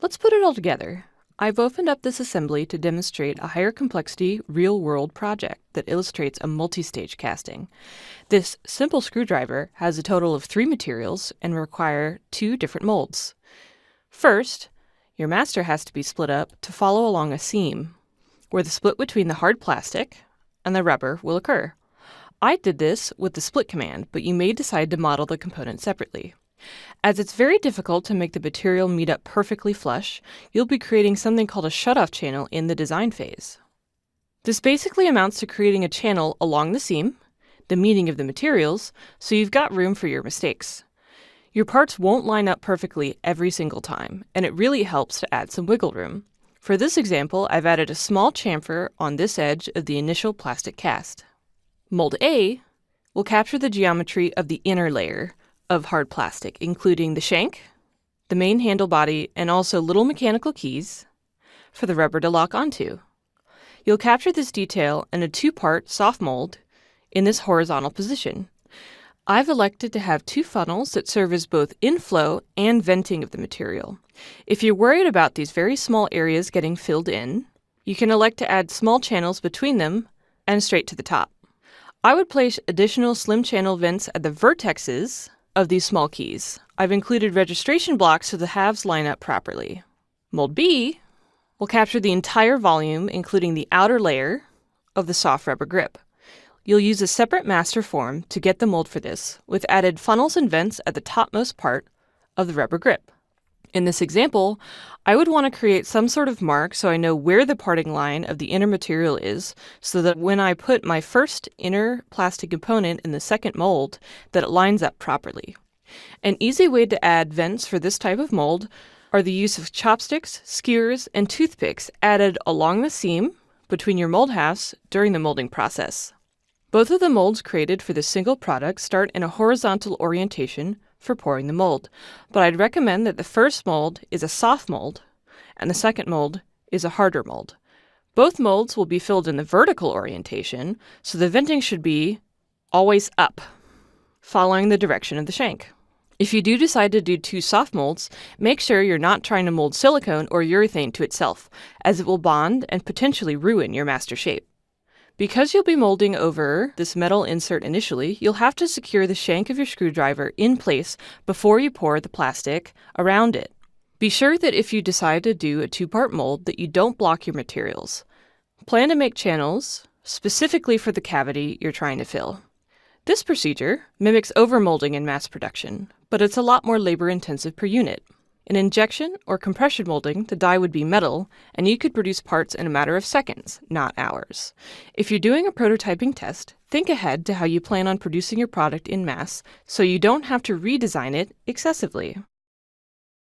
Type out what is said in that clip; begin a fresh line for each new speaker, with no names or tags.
Let's put it all together. I've opened up this assembly to demonstrate a higher complexity, real-world project that illustrates a multi-stage casting. This simple screwdriver has a total of 3 materials and require 2 different molds. First, your master has to be split up to follow along a seam, where the split between the hard plastic and the rubber will occur. I did this with the split command, but you may decide to model the components separately. As it's very difficult to make the material meet up perfectly flush, you'll be creating something called a shutoff channel in the design phase. This basically amounts to creating a channel along the seam, the meeting of the materials, so you've got room for your mistakes. Your parts won't line up perfectly every single time, and it really helps to add some wiggle room. For this example, I've added a small chamfer on this edge of the initial plastic cast. Mold A will capture the geometry of the inner layer of hard plastic, including the shank, the main handle body, and also little mechanical keys for the rubber to lock onto. You'll capture this detail in a 2-part soft mold in this horizontal position. I've elected to have 2 funnels that serve as both inflow and venting of the material. If you're worried about these very small areas getting filled in, you can elect to add small channels between them and straight to the top. I would place additional slim channel vents at the vertexes of these small keys. I've included registration blocks so the halves line up properly. Mold B will capture the entire volume, including the outer layer of the soft rubber grip. You'll use a separate master form to get the mold for this, with added funnels and vents at the topmost part of the rubber grip. In this example, I would want to create some sort of mark so I know where the parting line of the inner material is, so that when I put my first inner plastic component in the second mold, that it lines up properly. An easy way to add vents for this type of mold are the use of chopsticks, skewers, and toothpicks added along the seam between your mold halves during the molding process. Both of the molds created for this single product start in a horizontal orientation for pouring the mold, but I'd recommend that the first mold is a soft mold and the second mold is a harder mold. Both molds will be filled in the vertical orientation, so the venting should be always up, following the direction of the shank. If you do decide to do 2 soft molds, make sure you're not trying to mold silicone or urethane to itself, as it will bond and potentially ruin your master shape. Because you'll be molding over this metal insert initially, you'll have to secure the shank of your screwdriver in place before you pour the plastic around it. Be sure that if you decide to do a 2-part mold that you don't block your materials. Plan to make channels specifically for the cavity you're trying to fill. This procedure mimics overmolding in mass production, but it's a lot more labor-intensive per unit. In injection or compression molding, the die would be metal, and you could produce parts in a matter of seconds, not hours. If you're doing a prototyping test, think ahead to how you plan on producing your product in mass so you don't have to redesign it excessively.